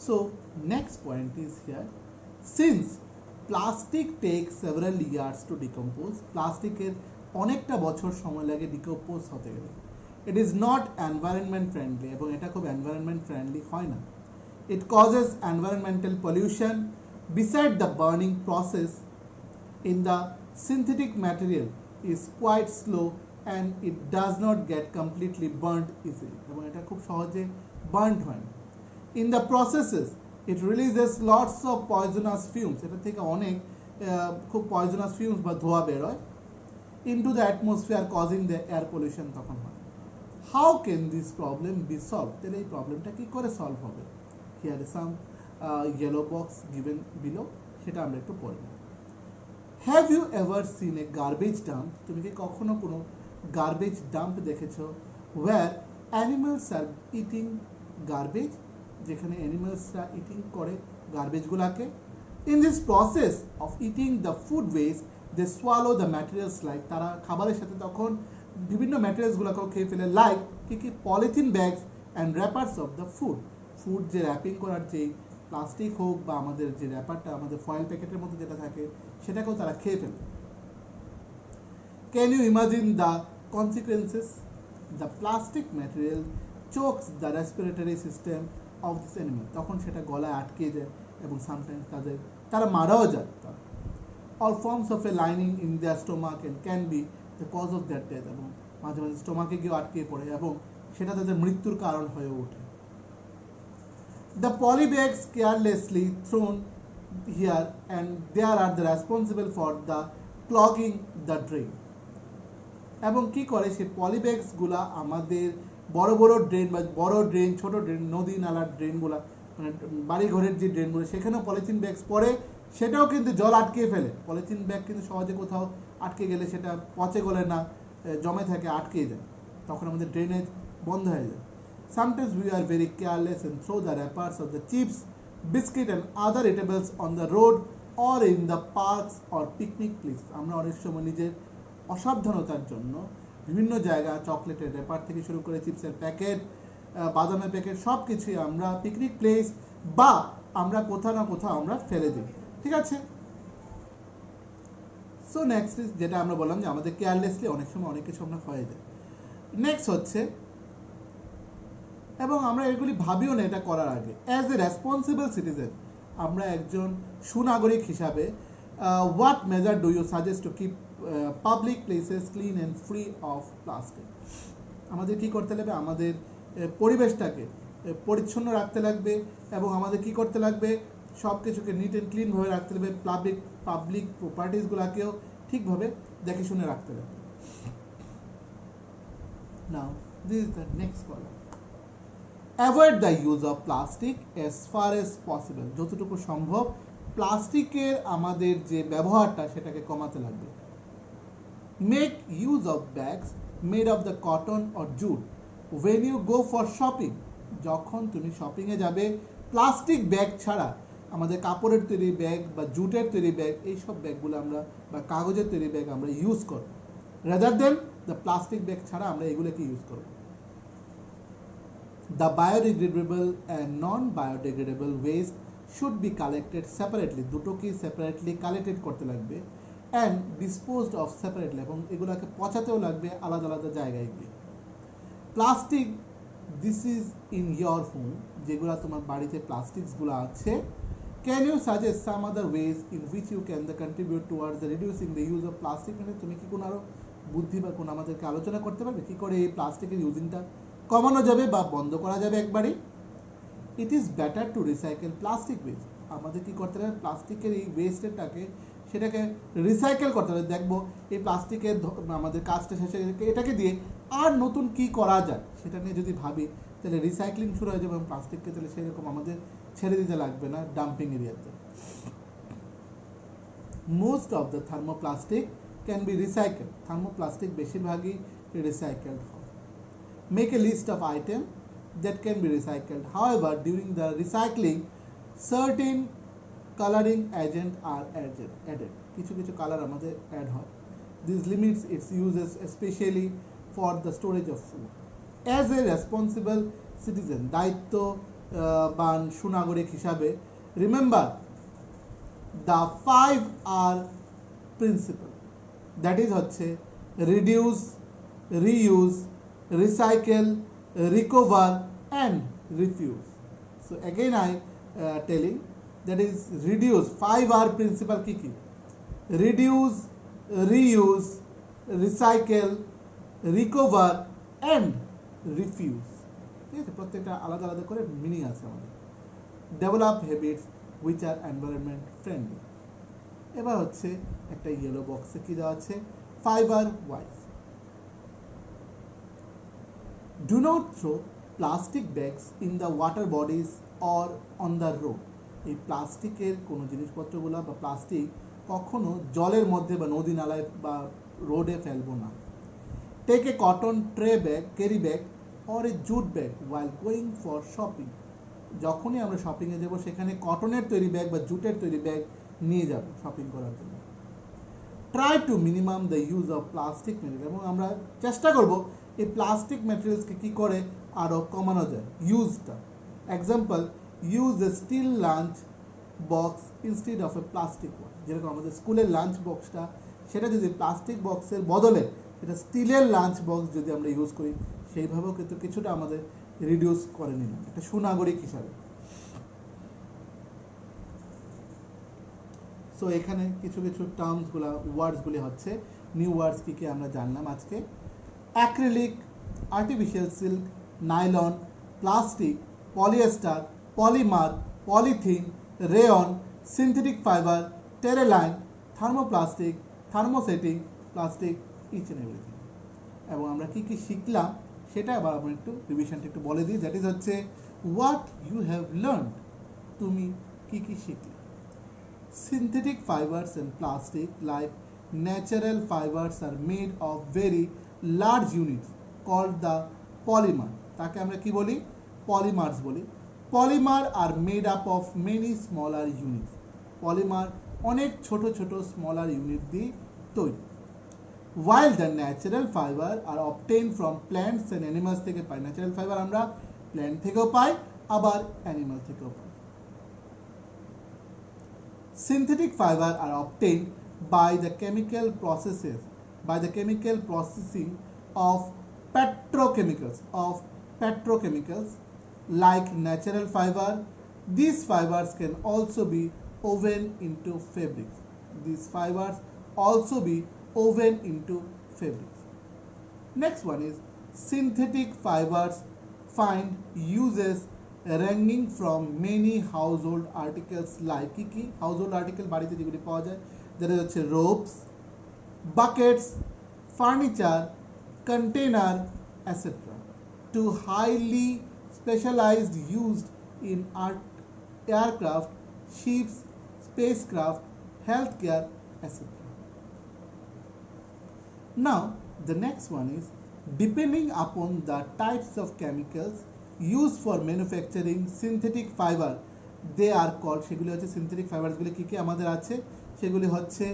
[SPEAKER 1] So next point is here, since plastic takes several years to decompose, প্লাস্টিকের অনেকটা বছর সময় লাগে ডিকম্পোজ হতে গেলে, it is not environment friendly এবং এটা খুব environment friendly হয় না। It causes environmental pollution. Besides, the burning process in the synthetic material is quite slow and it does not get completely burnt easily এবং এটা খুব সহজে বার্নড হয় না। In the processes, it releases lots of poisonous fumes, এটা থেকে অনেক খুব poisonous fumes বা ধোঁয়া বের হয় into the atmosphere causing the air pollution তখন হয়। How can this problem be solved? তাহলে এই প্রবলেমটা কি করে সলভ হবে? Here is some yellow box given below, সেটা আমরা একটু পড়ব। Have you ever seen a garbage dump? তুমি কি কখনো কোনো garbage dump দেখেছো where animals are eating garbage, যেখানে অ্যানিমালসরা ইটিং করে গার্বেজগুলোকে? In this process of eating the food waste they swallow the materials, like তারা খাবারের সাথে তখন বিভিন্ন ম্যাটেরিয়ালসগুলোকেও খেয়ে ফেলে, লাইক কি polythene bags and wrappers of the food, food যে র্যাপিং করার যে প্লাস্টিক হোক বা আমাদের যে র্যাপারটা আমাদের ফয়েল প্যাকেটের মধ্যে যেটা থাকে সেটাকেও তারা খেয়ে ফেলে। Can you imagine the consequences? The plastic material chokes the respiratory system of this animal, তখন সেটা গলায় আটকে যায় এবং সামটাইমস তারা মারাও যায়। all forms of a lining in their stomach and can be the cause of their death, এবং মাঝে মাঝে স্টোমাকে গিয়ে আটকে পড়ে এবং সেটা তাদের মৃত্যুর কারণ হয়ে ওঠে। the polybags carelessly thrown here and there are the responsible for the clogging the drain, এবং কি করে সেই পলিব্যাগস গুলা আমাদের বড় বড় ড্রেন বা বড় ড্রেন, ছোট ড্রেন, নদী নালার ড্রেনগুলো, মানে বাড়ি ঘরের যে ড্রেনগুলো সেখানেও পলিথিন ব্যাগস পড়ে, সেটাও কিন্তু জল আটকে ফেলে। পলিথিন ব্যাগ কিন্তু সহজে কোথাও আটকে গেলে সেটা পচে গলে না, জমে থাকে, আটকে যায়, তখন আমাদের ড্রেনেজ বন্ধ হয়ে যায়। Sometimes we are very careless and throw the wrappers of the chips, biscuit and other eatables on the road or in the parks or picnic place. আমরা অনেক সময় নিজের অসাবধানতার জন্য বিভিন্ন জায়গা চকলেটের র্যাপার থেকে শুরু করে চিপসের প্যাকেট, বাদামের প্যাকেট, সব কিছুই আমরা পিকনিক প্লেস বা আমরা কোথাও না কোথাও আমরা ফেলে দিই। ঠিক আছে, সো নেক্সট ইজ যেটা আমরা বললাম যে আমাদের কেয়ারলেসলি অনেক সময় অনেক কিছু আমরা হয়ে যায়। নেক্সট হচ্ছে, এবং আমরা এগুলি ভাবিও না এটা করার আগে, অ্যাজ এ রেসপন্সিবল সিটিজেন, আমরা একজন সুনাগরিক হিসাবে what measure do you suggest to keep public places clean and free of plastic? আমাদের কি করতে লাগবে? আমাদের পরিবেশটাকে পরিচ্ছন্ন রাখতে লাগবে এবং আমাদের কি করতে লাগবে? সব কিছুকে নিট অ্যান্ড ক্লিনভাবে রাখতে লাগবে, পাবলিক প্রপার্টিসগুলোকেও ঠিকভাবে দেখে শুনে রাখতে লাগবে। Now this is the next column. Avoid the use of plastic as far as possible, যতটুকু সম্ভব প্লাস্টিকের আমাদের যে ব্যবহারটা সেটাকে কমাতে লাগবে। Make use of bags made of the cotton or jute when you go for shopping, যখন তুমি শপিংয়ে যাবে প্লাস্টিক ব্যাগ ছাড়া আমাদের কাপড়ের তৈরি ব্যাগ বা জুটের তৈরি ব্যাগ, এইসব ব্যাগগুলো আমরা বা কাগজের তৈরি ব্যাগ আমরা ইউজ করব। Rather than the plastic bag ছাড়া আমরা এগুলোকে ইউজ করব। The biodegradable and non biodegradable West should be collected separately, দুটোকেই সেপারেটলি কালেক্টেড করতে লাগবে, অ্যান্ড ডিসপোজড অফ সেপারেটলি, এবং এগুলোকে পচাতেও লাগবে আলাদা আলাদা জায়গায় গিয়ে। Plastic this is in your home, যেগুলো তোমার বাড়িতে প্লাস্টিক্সগুলো আছে, can you suggest some other ways in which you can the contribute towards the reducing the use of plastic? মানে তুমি কি কোনো আরও বুদ্ধি বা কোনো আমাদেরকে আলোচনা করতে পারবে কী করে এই প্লাস্টিকের ইউজিংটা কমানো যাবে বা বন্ধ করা যাবে একবারই? It is better to recycle plastic waste, আমাদের কী করতে হবে, প্লাস্টিকের এই ওয়েস্টেরটাকে সেটাকে রিসাইকেল করতে হবে। দেখবো এই প্লাস্টিকের আমাদের কাজটা শেষে এটাকে দিয়ে আর নতুন কি করা যায় সেটা নিয়ে যদি ভাবি, তাহলে রিসাইক্লিং শুরু হয়ে যাবে এবং প্লাস্টিককে তাহলে সেরকম আমাদের ছেড়ে দিতে লাগবে না ডাম্পিং এরিয়াতে। Most of the thermoplastic can be recycle, thermoplastic বেশিরভাগই রিসাইকেলড হয়। Make a list of item that can be recycled. However, during the recycling, certain coloring agent are added. কিছু কিছু কালার আমাদের অ্যাড হয়। This limits its uses especially for the storage of food. As a responsible citizen, দায়িত্ববান সুনাগরিক হিসাবে, remember the 5R principle, that is হচ্ছে reduce, reuse, recycle, recover and refuse. So again I telling, that is reduce, 5R principle কি কি, reduce, reuse, recycle, recover and refuse, ঠিক আছে? প্রত্যেকটা আলাদা আলাদা করে মিনিং আছে আমাদের। Develop habits which are environment friendly। এবার হচ্ছে একটা ইয়েলো বক্সে কি দেওয়া আছে, 5R wise। Do not throw plastic bags in the water bodies or on the road। এই প্লাস্টিকের কোনো জিনিসপত্রগুলো বা প্লাস্টিক কখনো জলের মধ্যে বা নদী নালায় বা রোডে ফেলবো না। Take a cotton tray bag, carry bag or a jute bag while going for shopping. যখনই আমরা শপিংয়ে যাবো সেখানে কটনের তৈরি ব্যাগ বা জুটের তৈরি ব্যাগ নিয়ে যাব শপিং করার জন্য। Try to minimum the use of plastic material, এবং আমরা চেষ্টা করব এই প্লাস্টিক ম্যাটেরিয়ালসকে কী করে আরও কমানো যায় ইউজটা। Example, use a steel lunch box instead of a plastic one. যেরকম আমাদের স্কুলের লাঞ্চ বক্সটা, সেটা যদি প্লাস্টিক বক্সের বদলে এটা স্টিলের লাঞ্চ বক্স যদি আমরা ইউজ করি, সেইভাবেও কিন্তু কিছুটা আমাদের রিডিউস করে নিলাম একটা সুনাগরিক হিসাবে। সো এখানে কিছু কিছু টার্মসগুলো ওয়ার্ডসগুলি হচ্ছে নিউ ওয়ার্ডস কী কী আমরা জানলাম আজকে। Acrylic, artificial silk, nylon, plastic, polyester, polymer, polythene, rayon, synthetic fibre, terylene, thermoplastic, thermosetting plastic, each and everything. এবং আমরা কী কী শিখলাম সেটা আবার আমরা একটু রিভিশনটা একটু বলে দিই। দ্যাট ইজ হচ্ছে হোয়াট ইউ হ্যাভ লার্নড, তুমি কী কী শিখলে। Synthetic fibers and plastic like natural fibers are made of very large units called the polymer, তাকে আমরা কি বলি, polymers বলি। Polymer are made up of many smaller units, polymer অনেক ছোট ছোট smaller unit দিয়ে তৈরি। While the natural fiber are obtained from plants and animals থেকে পাই, ন্যাচারাল ফাইবার আমরা প্ল্যান্ট থেকেও পাই আবার অ্যানিমাল থেকেও পাই। Synthetic fiber are obtained by the chemical processing of petrochemicals like natural fiber. These fibers can also be woven into fabrics. Next one is synthetic fibers find uses ranging from many household articles like কি কি household article বাড়িতে যেগুলি পাওয়া যায়, যেটা হচ্ছে ropes, buckets, furniture, container, etc. to highly specialized used in aircraft, ships, spacecraft, healthcare, etc. Now the next one is depending upon the types of chemicals used for manufacturing synthetic fiber, they are called, সেগুলি হচ্ছে synthetic ফাইবারসগুলি কী কী আমাদের আছে সেগুলি হচ্ছে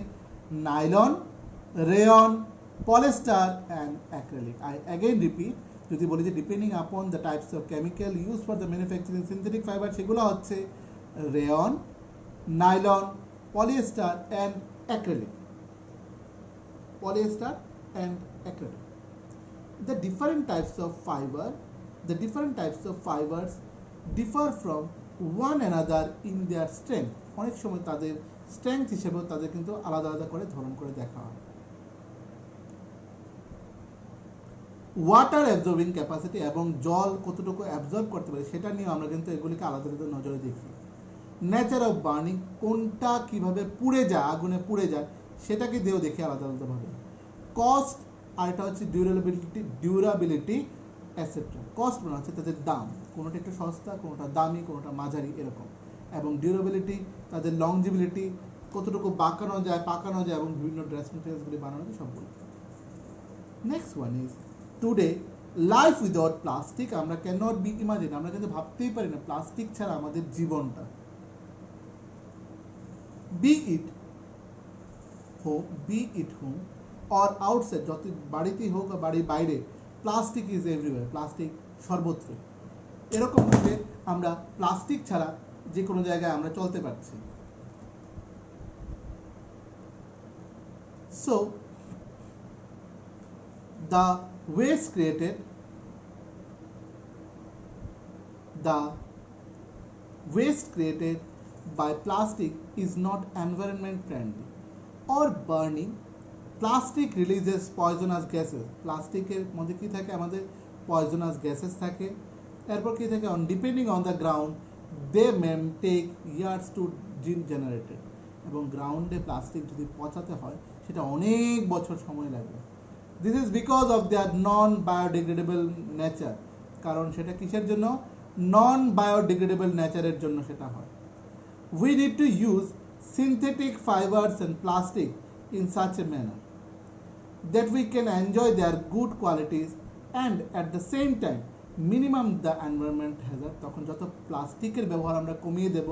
[SPEAKER 1] nylon, rayon, polyester and acrylic. I again repeat, যদি বলি যে depending upon the types of chemical use for the manufacturing synthetic fibre, সেগুলো হচ্ছে rayon, nylon, polyester and acrylic. Polyester and acrylic. The different types of fibers differ from one another in their strength. অনেক সময় তাদের strength হিসেবেও তাদের কিন্তু আলাদা আলাদা করে ধরন করে দেখা হয়। ওয়াটার অ্যাবজর্বিং ক্যাপাসিটি, এবং জল কতটুকু অ্যাবজর্ব করতে পারে সেটা নিয়ে আমরা কিন্তু এগুলিকে আলাদা আলাদা নজরে দেখি। নেচার অফ বার্নিং, কোনটা কিভাবে পুড়ে যায়, আগুনে পুড়ে যায় সেটাকে দিয়েও দেখি আলাদা আলাদাভাবে। কস্ট, আর এটা হচ্ছে ডিউরাবিলিটি এটসেট্রা। কস্ট মানে হচ্ছে তাদের দাম, কোনোটা একটু সস্তা, কোনোটা দামি, কোনোটা মাঝারি এরকম। এবং ডিউরাবিলিটি তাদের লংজিবিলিটি, কতটুকু বাঁকানো যায়, পাকানো যায়, এবং বিভিন্ন ড্রেস মেটেরিয়ালসগুলি বানানো যায় সবগুলো। Next one is today life without plastic. আমরা ক্যান নট বি ইমাজিন, আমরা কিন্তু ভাবতেই পারি না প্লাস্টিক ছাড়া আমাদের জীবনটা। Be it home or outside, যত বাড়িতেই হোক বা বাড়ির বাইরে, প্লাস্টিক ইজ এভরিওয়্যার, প্লাস্টিক সর্বত্র। এরকমভাবে আমরা প্লাস্টিক ছাড়া যে কোনো জায়গায় আমরা চলতে পারছি। So the West created by plastic is not environment friendly, or burning plastic releases poisonous gases. প্লাস্টিকের মধ্যে কি থাকে, আমাদের পয়জনাস গ্যাসেস থাকে। এরপর কি থাকে, on depending on the ground they may take years to regenerate, এবং গ্রাউন্ডে প্লাস্টিক যদি পচাতে হয় সেটা অনেক বছর সময় লাগবে। This is because of their non biodegradable nature, কারণ সেটা কিসের জন্য, নন বায়োডিগ্রেডেবল নেচারের জন্য সেটা হয়। We need to use synthetic fibers and plastic in such a manner that we can enjoy their good qualities and at the same time minimum the environment hazard. তখন যত প্লাস্টিকের ব্যবহার আমরা কমিয়ে দেব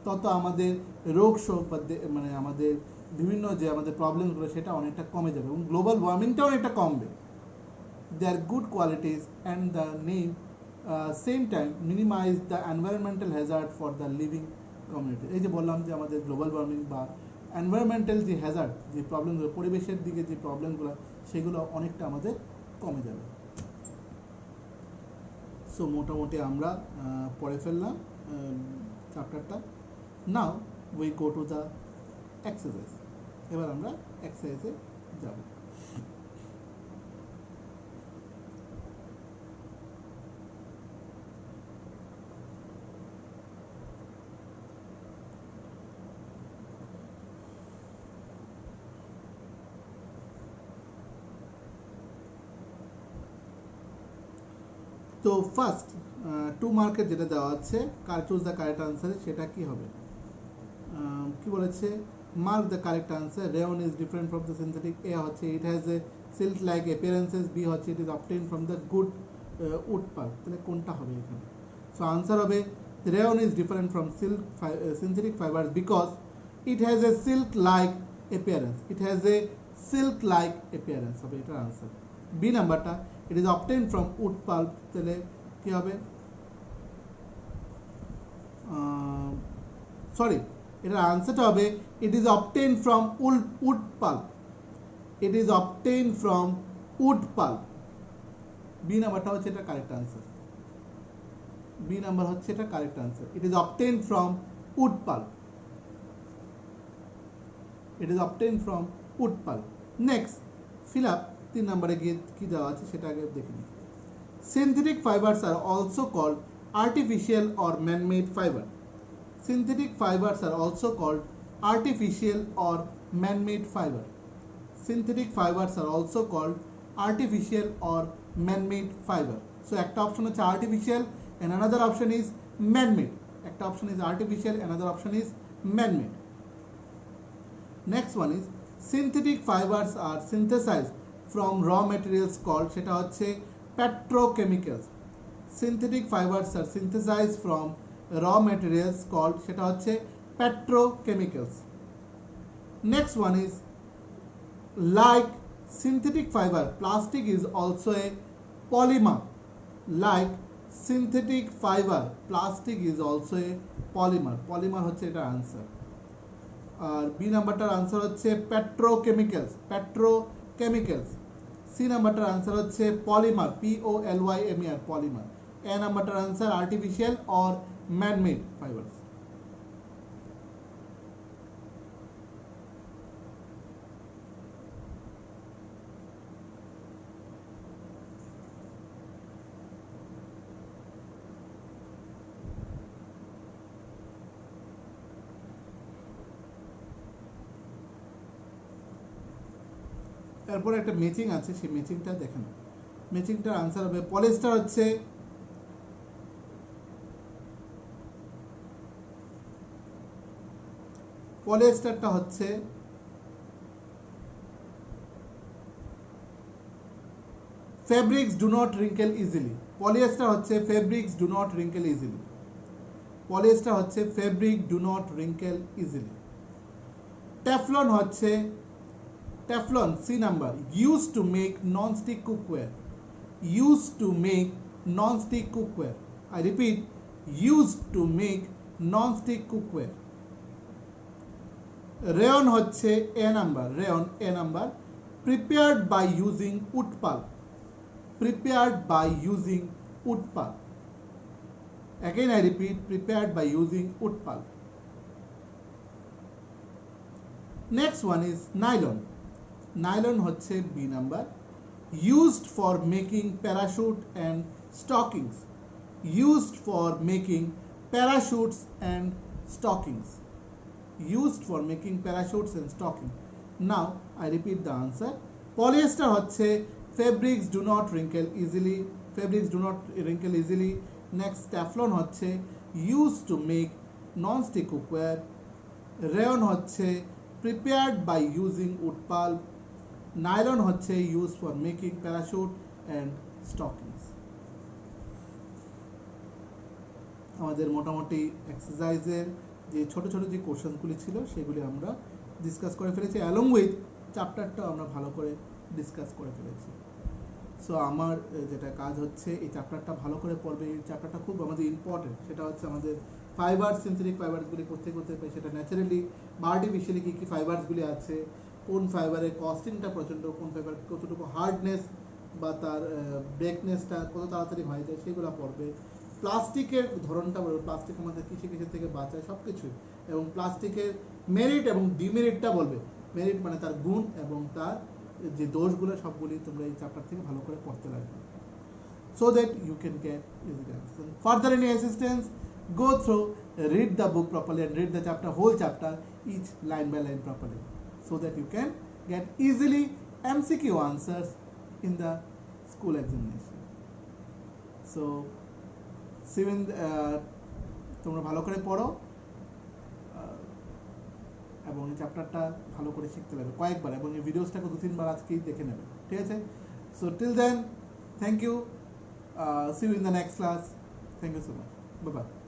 [SPEAKER 1] তত আমাদের রোগ শোক বা মানে আমাদের বিভিন্ন যে আমাদের প্রবলেমগুলো সেটা অনেকটা কমে যাবে, এবং গ্লোবাল ওয়ার্মিংটা অনেকটা কমবে। Their good qualities and the same time minimize the environmental hazard for the living community. এই যে বললাম যে আমাদের গ্লোবাল ওয়ার্মিং বা এনভায়রনমেন্টাল যে হ্যাজার্ড, যে প্রবলেমগুলো, পরিবেশের দিকে যে প্রবলেমগুলো, সেগুলো অনেকটা আমাদের কমে যাবে। সো মোটামুটি আমরা পড়ে ফেললাম চ্যাপ্টারটা। Now we go to the exercise. এবার আমরা এক্সারসাইজে যাব। তো ফার্স্ট 2 মার্কের যেটা দেওয়া আছে, চুজ দ্য কারেক্ট আনসার, সেটা কি হবে, কি বলেছে, mark the correct answer. Rayon is different from the synthetic. A হচ্ছে it has a silk like appearances. B হচ্ছে it is obtain from the good wood pulp. তাহলে কোনটা হবে এখানে? সো আনসার হবে rayon is different from synthetic fibre because it has a silk like appearance. It has a silk like appearance হবে এটার answer. B নাম্বারটা, it is obtain from wood pulp, তাহলে কি হবে, সরি, এটার আনসারটা হবে it is obtain from wood pulp. It is obtain from wood pulp. B নাম্বারটা হচ্ছে এটা কারেক্ট আনসার। বি নাম্বার হচ্ছে এটা correct answer. It is obtain from wood pulp. It is obtain from wood pulp. Next fill up 3 নম্বরে গিয়ে কি দেওয়া আছে সেটা আগে দেখে নিই। Synthetic fibers are also called artificial or man-made fiber. Synthetic fibers are also called artificial or man-made fiber. Synthetic fibers are also called artificial or man-made fiber. So একটা option হচ্ছে artificial and another option is man-made. একটা option is artificial, another option is man-made. Next one is synthetic fibers are synthesized from raw materials called, সেটা হচ্ছে petrochemicals. Synthetic fibers are synthesized from raw materials called, সেটা হচ্ছে petrochemicals. Next one is like synthetic fiber, plastic is also a polymer. Like synthetic fiber, plastic is also a polymer. Polymer হচ্ছে এটা answer. আর B নাম্বারটার answer হচ্ছে petrochemicals, petrochemicals। C নাম্বারটার answer হচ্ছে polymer, POLYMER, polymer। A নাম্বারটার answer artificial or man-made fibers। তারপরে একটা ম্যাচিং আছে, সেই ম্যাচিংটা দেখেন। ম্যাচিংটার आंसर হবে পলিয়েস্টার হচ্ছে পলিয়েস্টারটা হচ্ছে fabrics do not wrinkle easily। Polyester হচ্ছে fabrics do not wrinkle easily। Polyester হচ্ছে fabric do not wrinkle easily। Teflon হচ্ছে Teflon, C number, used to make non-stick cookware. Used to make non-stick cookware. I repeat, used to make non-stick cookware. Rayon হচ্ছে A number, rayon A number, prepared by using wood pulp. Prepared by using wood pulp. Again I repeat, prepared by using wood pulp. Next one is nylon. Nylon হচ্ছে B number, used for making parachute and stockings. Used for making parachutes and stockings. Used for making parachutes and stockings. Now I repeat the answer. Polyester হচ্ছে fabrics do not wrinkle easily. Fabrics do not wrinkle easily. Next Teflon হচ্ছে used to make non-stick cookware. Rayon হচ্ছে prepared by using wood pulp. Nylon হচ্ছে used for making parachute and stockings। আমাদের মোটামুটি এক্সারসাইজের যে ছোট ছোট যে কোশ্চেনগুলি ছিল সেগুলি আমরা ডিসকাস করে ফেলেছি, অ্যালং উইথ চ্যাপ্টারটাও আমরা ভালো করে ডিসকাস করে ফেলেছি। সো আমার যেটা কাজ হচ্ছে এই চ্যাপ্টারটা ভালো করে পড়বে। এই চ্যাপ্টারটা খুব আমাদের ইম্পর্টেন্ট, সেটা হচ্ছে আমাদের ফাইবার, সিনথেটিক ফাইবারসগুলি করতে করতে সেটা ন্যাচারালি বা আর্টিফিশিয়ালি কী কী ফাইবারসগুলি আছে, কোন ফাইবারের কস্টিংটা প্রচণ্ড, কোন ফাইবার কতটুকু হার্ডনেস বা তার ব্রেকনেসটা কত তাড়াতাড়ি হয়ে যায় সেগুলো পড়বে। প্লাস্টিকের ধরনটা বলবে, প্লাস্টিক আমাদের কিসে কিসের থেকে বাঁচায় সব কিছুই, এবং প্লাস্টিকের মেরিট এবং ডিমেরিটটা বলবে। মেরিট মানে তার গুণ এবং তার যে দোষগুলো সবগুলি তোমরা এই চ্যাপ্টার থেকে ভালো করে পড়তে লাগবে, so that you can get easy answer. Further any assistance, go through, read the book properly and read the chapter, whole chapter, each line by line properly, so that you can get easily MCQ answers in the school examination. So see you in তোমরা ভালো করে পড়ো এবং এই চ্যাপ্টারটা ভালো করে শিখতে লাগবে কয়েকবার, এবং এই ভিডিওসটাকে 2-3 বার আজকেই দেখে নেবে, ঠিক আছে? So till then, thank you, see you in the next class, thank you so much, bye bye.